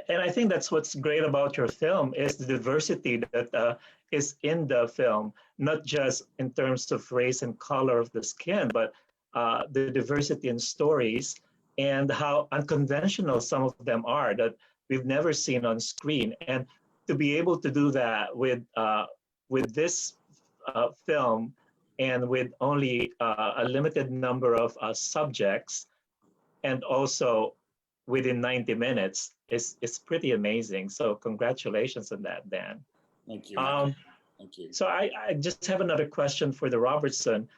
And I think that's what's great about your film is the diversity that is in the film, not just in terms of race and color of the skin, but the diversity in stories and how unconventional some of them are that we've never seen on screen. And to be able to do that with this film and with only a limited number of subjects, and also within 90 minutes, is pretty amazing. So congratulations on that, Dan. Thank you. Thank you. So I just have another question for the Robertson.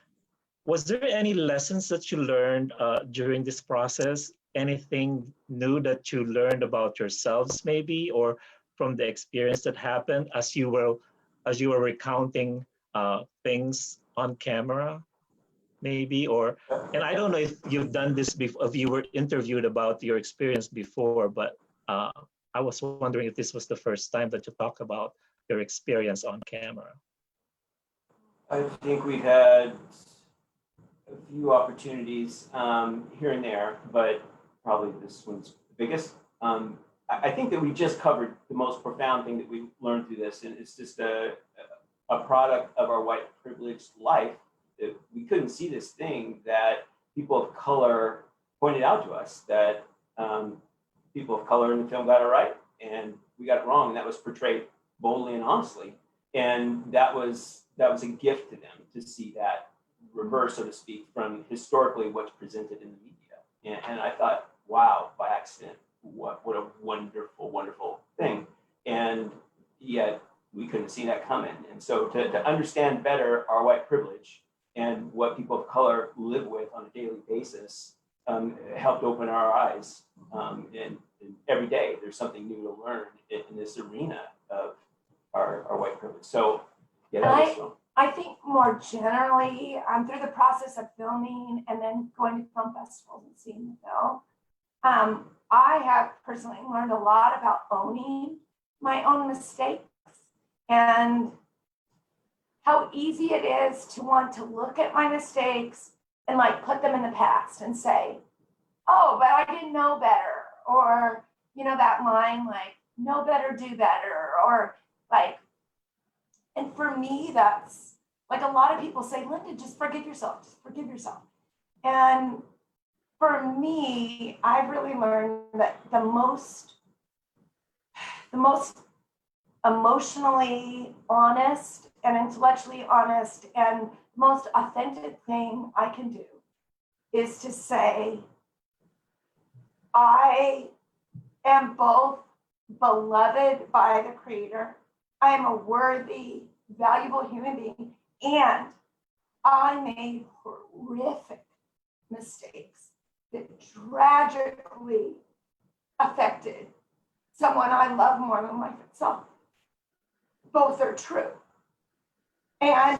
Was there any lessons that you learned during this process? Anything new that you learned about yourselves maybe, or from the experience that happened as you were recounting things on camera maybe? And I don't know if you've done this before, if you were interviewed about your experience before, but I was wondering if this was the first time that you talk about your experience on camera. I think we've had a few opportunities here and there, but probably this one's the biggest. I think that we just covered the most profound thing that we learned through this, and it's just a product of our white privileged life. That we couldn't see this thing that people of color pointed out to us, that people of color in the film got it right and we got it wrong, and that was portrayed boldly and honestly. And that was a gift to them to see that reverse, so to speak, from historically what's presented in the media. And I thought, wow, by accident, what a wonderful, wonderful thing. And yet we couldn't see that coming. And so to understand better our white privilege and what people of color live with on a daily basis helped open our eyes. And every day there's something new to learn in this arena of our white privilege. So yeah, that was fun. I think more generally, through the process of filming and then going to film festivals and seeing the film, I have personally learned a lot about owning my own mistakes and how easy it is to want to look at my mistakes and like put them in the past and say, oh, but I didn't know better. Or, you know, that line like, know better, do better. Or like, and for me, that's like a lot of people say, Linda, just forgive yourself, just forgive yourself. And for me, I've really learned that the most emotionally honest and intellectually honest and most authentic thing I can do is to say, I am both beloved by the Creator, I am a worthy, valuable human being, and I made horrific mistakes that tragically affected someone I love more than myself. Both are true. And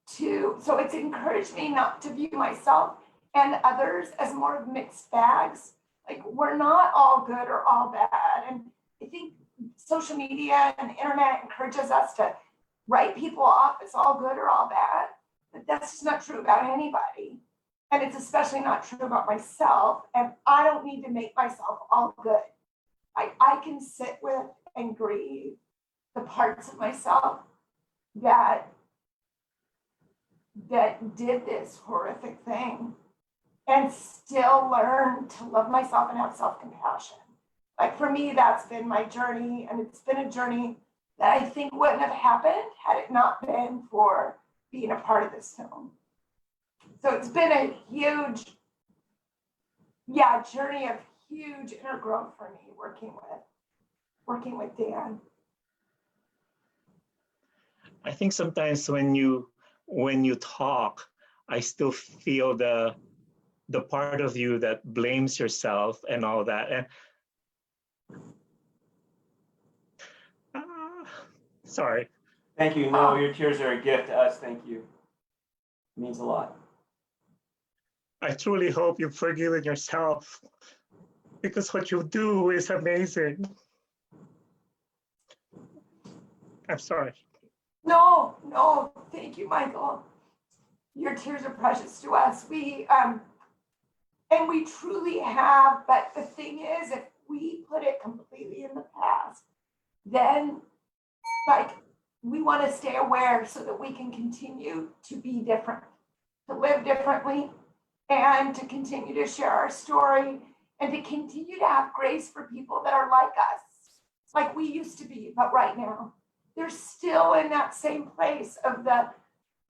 so it's encouraged me not to view myself and others as more of mixed bags. Like, we're not all good or all bad. And I think social media and the internet encourages us to write people off as all good or all bad, but that's just not true about anybody. And it's especially not true about myself. And I don't need to make myself all good. I can sit with and grieve the parts of myself that did this horrific thing and still learn to love myself and have self-compassion. Like, for me, that's been my journey, and it's been a journey that I think wouldn't have happened had it not been for being a part of this film. So it's been a huge, journey of huge inner growth for me working with Dan. I think sometimes when you talk, I still feel the part of you that blames yourself and all that. And sorry. Thank you. No, your tears are a gift to us. Thank you. It means a lot. I truly hope you've forgiven yourself, because what you do is amazing. I'm sorry. No, thank you, Michael. Your tears are precious to us. And we truly have, but the thing is, if we put it completely in the past, then like, we want to stay aware so that we can continue to be different, to live differently, and to continue to share our story, and to continue to have grace for people that are like us, like we used to be, but right now they're still in that same place of the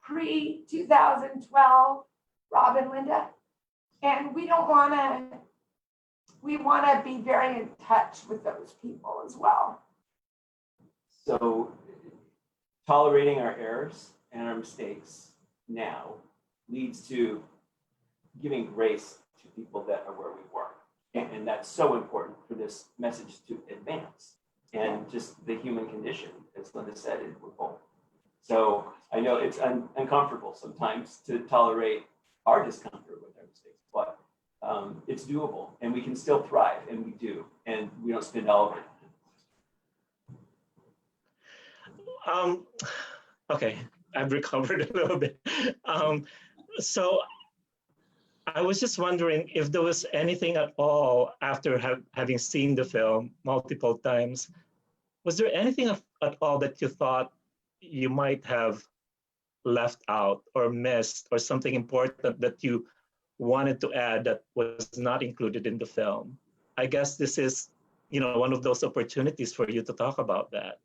pre-2012 Rob and Linda. And we want to be very in touch with those people as well. So tolerating our errors and our mistakes now leads to giving grace to people that are where we were. And that's so important for this message to advance. And just the human condition, as Linda said, we're both. So I know it's uncomfortable sometimes to tolerate our discomfort with our mistakes, but it's doable, and we can still thrive, and we do, and we don't spend all of it. Okay, I've recovered a little bit. So I was just wondering if there was anything at all after having seen the film multiple times. Was there anything at all that you thought you might have left out or missed, or something important that you wanted to add that was not included in the film? I guess this is, one of those opportunities for you to talk about that.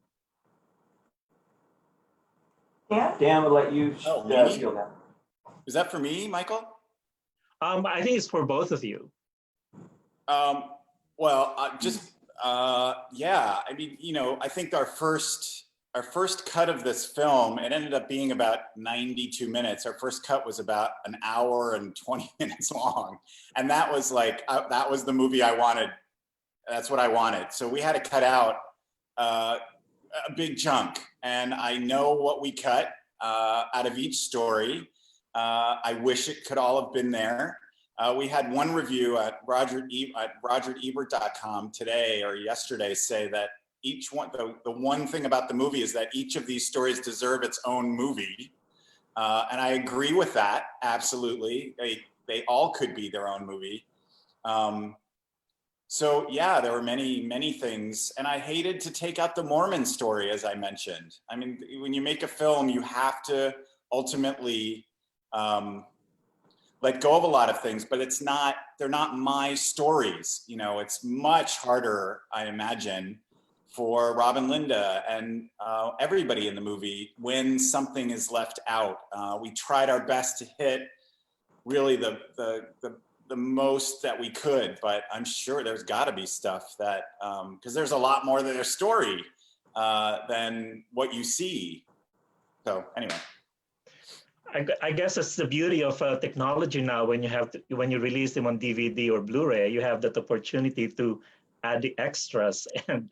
Yeah. Dan, will let you feel that. Is that for me, Michael? I think it's for both of you. Yeah. I mean, I think our first cut of this film, it ended up being about 92 minutes. Our first cut was about an hour and 20 minutes long. And that was that was the movie I wanted. That's what I wanted. So we had to cut out a big chunk. And I know what we cut. out of each story. I wish it could all have been there. We had one review at rogerebert.com today or yesterday say that each one, the one thing about the movie is that each of these stories deserve its own movie. And I agree with that, absolutely. They all could be their own movie. So yeah, there were many, many things. And I hated to take out the Mormon story, as I mentioned. I mean, when you make a film, you have to ultimately let go of a lot of things, but they're not my stories. You know, it's much harder, I imagine, for Rob and Linda and everybody in the movie when something is left out. We tried our best to hit really the most that we could, but I'm sure there's got to be stuff that because there's a lot more to their story than what you see. So anyway. I guess that's the beauty of technology now. When you release them on DVD or Blu-ray, you have that opportunity to add the extras, and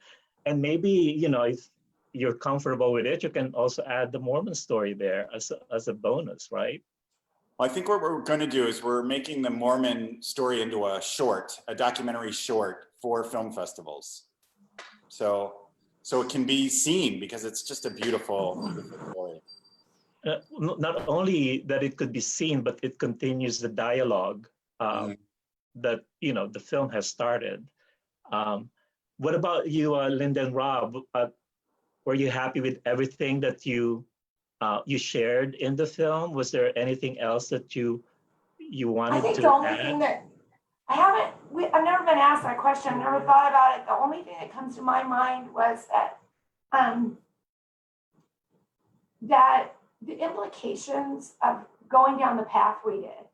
maybe, you know, if you're comfortable with it, you can also add the Mormon story there as a bonus, right? Well, I think what we're going to do is we're making the Mormon story into a documentary short for film festivals. So it can be seen because it's just a beautiful story. Not only that it could be seen, but it continues the dialogue that, you know, the film has started. What about you, Linda and Rob? Were you happy with everything that you shared in the film? Was there anything else that you wanted to add? I think the only thing that I've never been asked that question. I've never thought about it. The only thing that comes to my mind was that that the implications of going down the path we did,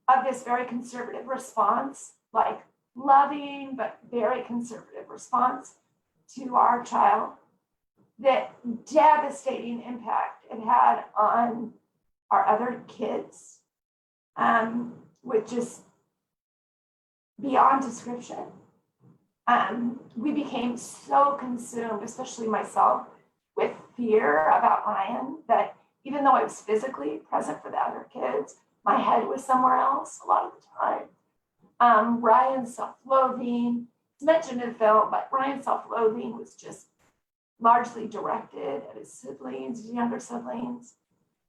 of this very conservative response, like loving but very conservative response to our child, that devastating impact it had on our other kids, with just beyond description. We became so consumed, especially myself, with fear about Ryan, that even though I was physically present for the other kids, my head was somewhere else a lot of the time. Ryan's self-loathing, it's mentioned in the film, but Ryan's self-loathing was just largely directed at his siblings, his younger siblings.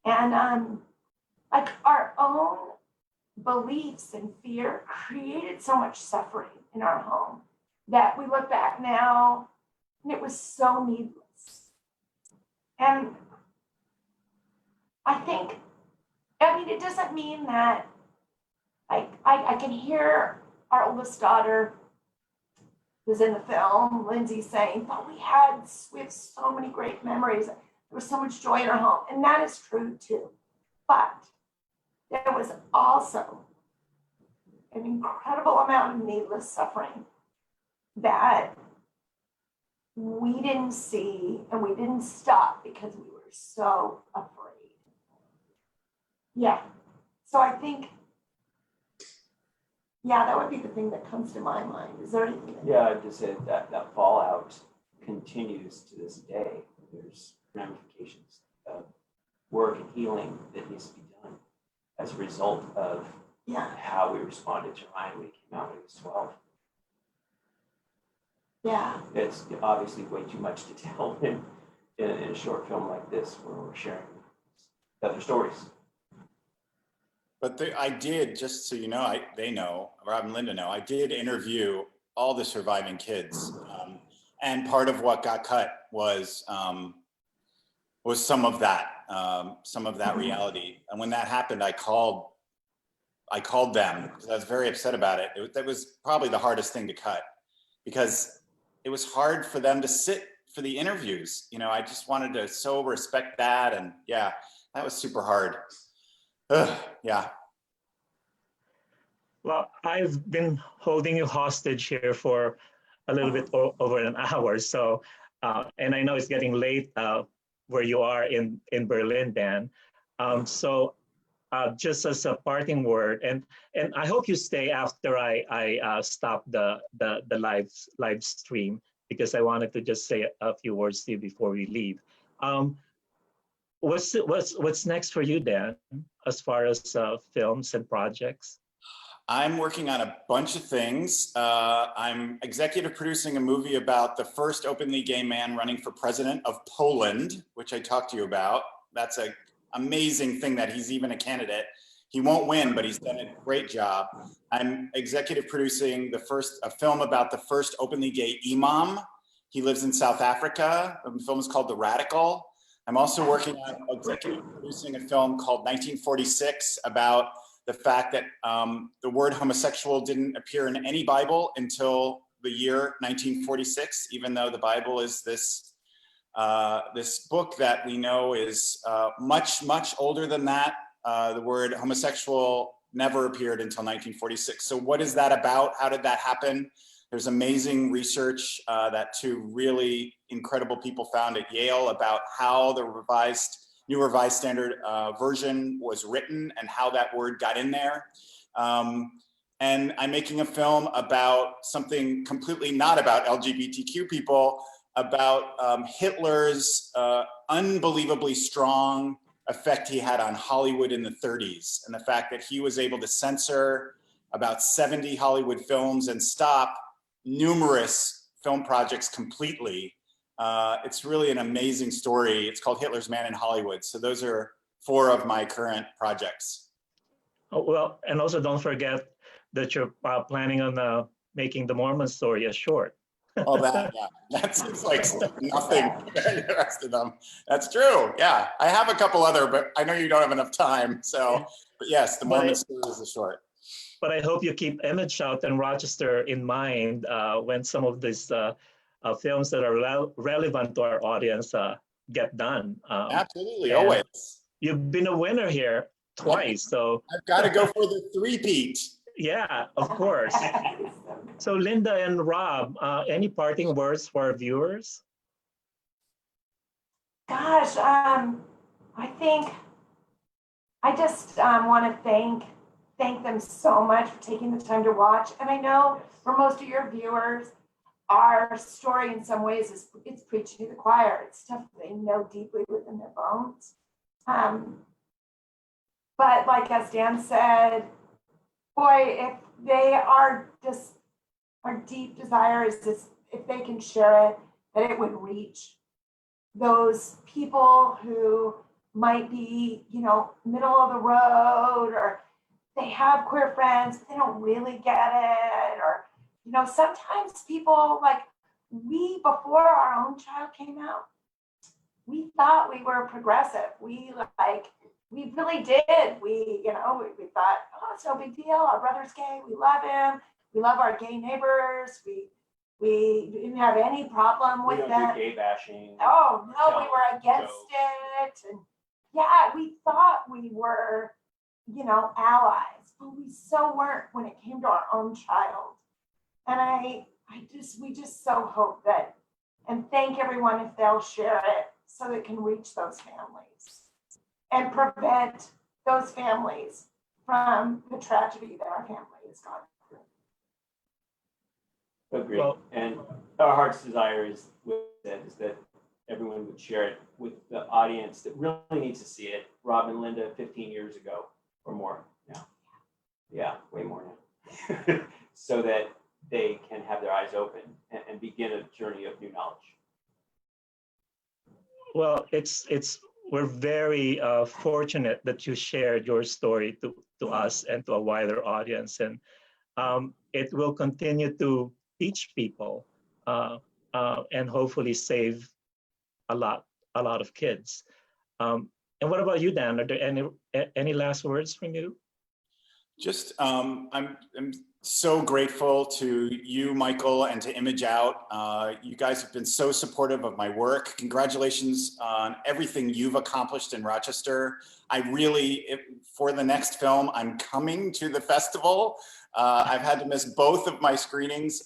And like our own beliefs and fear created so much suffering in our home that we look back now and it was so needless. And I mean, it doesn't mean that, like, I can hear our oldest daughter who's in the film, Lindsay, saying, but we have so many great memories. There was so much joy in our home. And that is true too. But there was also an incredible amount of needless suffering that we didn't see and we didn't stop because we were so afraid. Yeah. So I think, yeah, that would be the thing that comes to my mind. Is there anything? Yeah, I'd just say that fallout continues to this day. There's ramifications of work and healing that needs to be done as a result of how we responded to Ryan when he came out when he was 12. Yeah. It's obviously way too much to tell in a short film like this where we're sharing other stories. But I did, just so you know, they know, Rob and Linda know, I did interview all the surviving kids. And part of what got cut was some of that reality. And when that happened, I called them because I was very upset about it. That was probably the hardest thing to cut because it was hard for them to sit for the interviews. You know, I just wanted to so respect that. And yeah, that was super hard. Yeah. Well, I've been holding you hostage here for a little bit over an hour. So, and I know it's getting late where you are in Berlin, Dan. So just as a parting word, and I hope you stay after I stop the live stream, because I wanted to just say a few words to you before we leave. what's next for you, Dan, as far as films and projects? I'm working on a bunch of things. I'm executive producing a movie about the first openly gay man running for president of Poland, which I talked to you about. That's an amazing thing that he's even a candidate. He won't win, but he's done a great job. I'm executive producing a film about the first openly gay imam. He lives in South Africa. The film is called The Radical. I'm also working on executive producing a film called 1946 about the fact that the word homosexual didn't appear in any Bible until the year 1946, even though the Bible is this book that we know is much, much older than that. The word homosexual never appeared until 1946. So what is that about? How did that happen? There's amazing research that two really incredible people found at Yale about how the New Revised Standard Version was written and how that word got in there. And I'm making a film about something completely not about LGBTQ people, about Hitler's unbelievably strong effect he had on Hollywood in the 30s, and the fact that he was able to censor about 70 Hollywood films and stop numerous film projects completely. It's really an amazing story. It's called Hitler's Man in Hollywood. So those are 4 of my current projects. Oh, well, and also don't forget that you're planning on making the Mormon story a short. Oh, that seems like nothing compared to the rest of them. That's true. Yeah, I have a couple other, but I know you don't have enough time. So, but yes, the Mormon story is a short. But I hope you keep ImageOut and Rochester in mind when some of these films that are relevant to our audience get done. Absolutely, always. You've been a winner here twice, so I've got to go for the three-peat. Yeah, of course. So Linda and Rob, any parting words for our viewers? Gosh, I think I just want to thank them so much for taking the time to watch. And I know for most of your viewers, our story in some ways it's preaching to the choir. It's stuff they know deeply within their bones. But like as Dan said, boy, if they are just, our deep desire is just, if they can share it, that it would reach those people who might be, middle of the road, or they have queer friends, but they don't really get it. Or, sometimes people before our own child came out, we thought we were progressive. We really did. We thought, oh, it's no big deal. Our brother's gay. We love him. We love our gay neighbors. We didn't have any problem with that. Gay bashing. Oh, no, we were against it. And yeah, we thought we were, allies, but we so weren't when it came to our own child. And we just so hope that, and thank everyone if they'll share it so that it can reach those families and prevent those families from the tragedy that our family has gone through. Agreed. Well, and our heart's desire is that everyone would share it with the audience that really needs to see it. Rob and Linda 15 years ago or more now. Yeah, way more now. So that they can have their eyes open and begin a journey of new knowledge. Well, we're very fortunate that you shared your story to us and to a wider audience, and it will continue to teach people and hopefully save a lot of kids. And what about you, Dan? Are there any last words from you? Just I'm so grateful to you, Michael, and to ImageOut. You guys have been so supportive of my work. Congratulations on everything you've accomplished in Rochester. For the next film, I'm coming to the festival. I've had to miss both of my screenings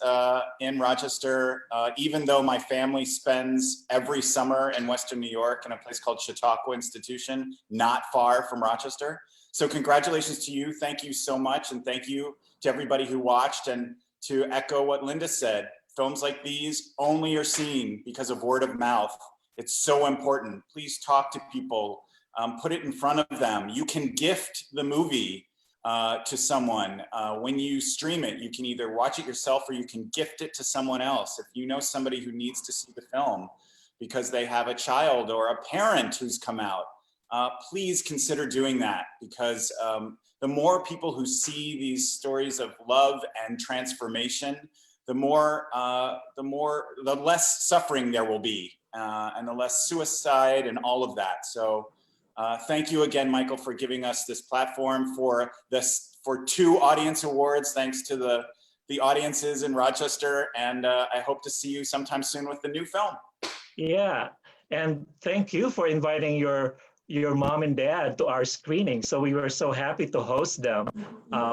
in Rochester, even though my family spends every summer in Western New York in a place called Chautauqua Institution, not far from Rochester. So congratulations to you. Thank you so much. And thank you to everybody who watched. And to echo what Linda said, films like these only are seen because of word of mouth. It's so important. Please talk to people, put it in front of them. You can gift the movie to someone. When you stream it, you can either watch it yourself or you can gift it to someone else. If you know somebody who needs to see the film because they have a child or a parent who's come out, please consider doing that, because the more people who see these stories of love and transformation, the less suffering there will be, and the less suicide and all of that. So thank you again, Michael, for giving us this platform for 2 audience awards. Thanks to the audiences in Rochester, and I hope to see you sometime soon with the new film. Yeah, and thank you for inviting your mom and dad to our screening. So we were so happy to host them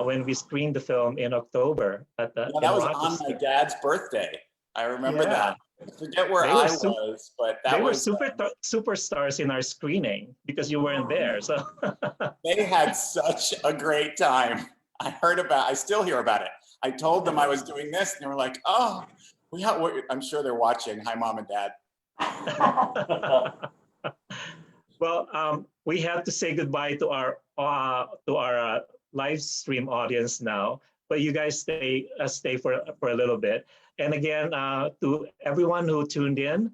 when we screened the film in October at the. Yeah, that was on my dad's birthday. I remember that. I forget where I was, but that was. They were superstars in our screening because you weren't there. So they had such a great time. I still hear about it. I told them I was doing this, and they were like, "Oh, I'm sure they're watching. Hi, Mom and Dad." Well, we have to say goodbye to our live stream audience now, but you guys stay for a little bit. And again, to everyone who tuned in,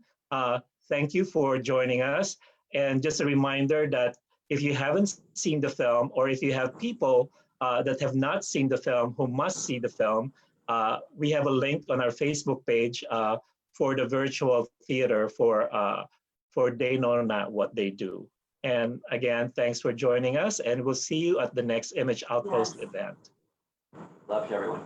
thank you for joining us. And just a reminder that if you haven't seen the film, or if you have people that have not seen the film who must see the film, we have a link on our Facebook page for the virtual theater for They Know Not What They Do. And again, thanks for joining us, and we'll see you at the next Image Outpost event. Love you, everyone.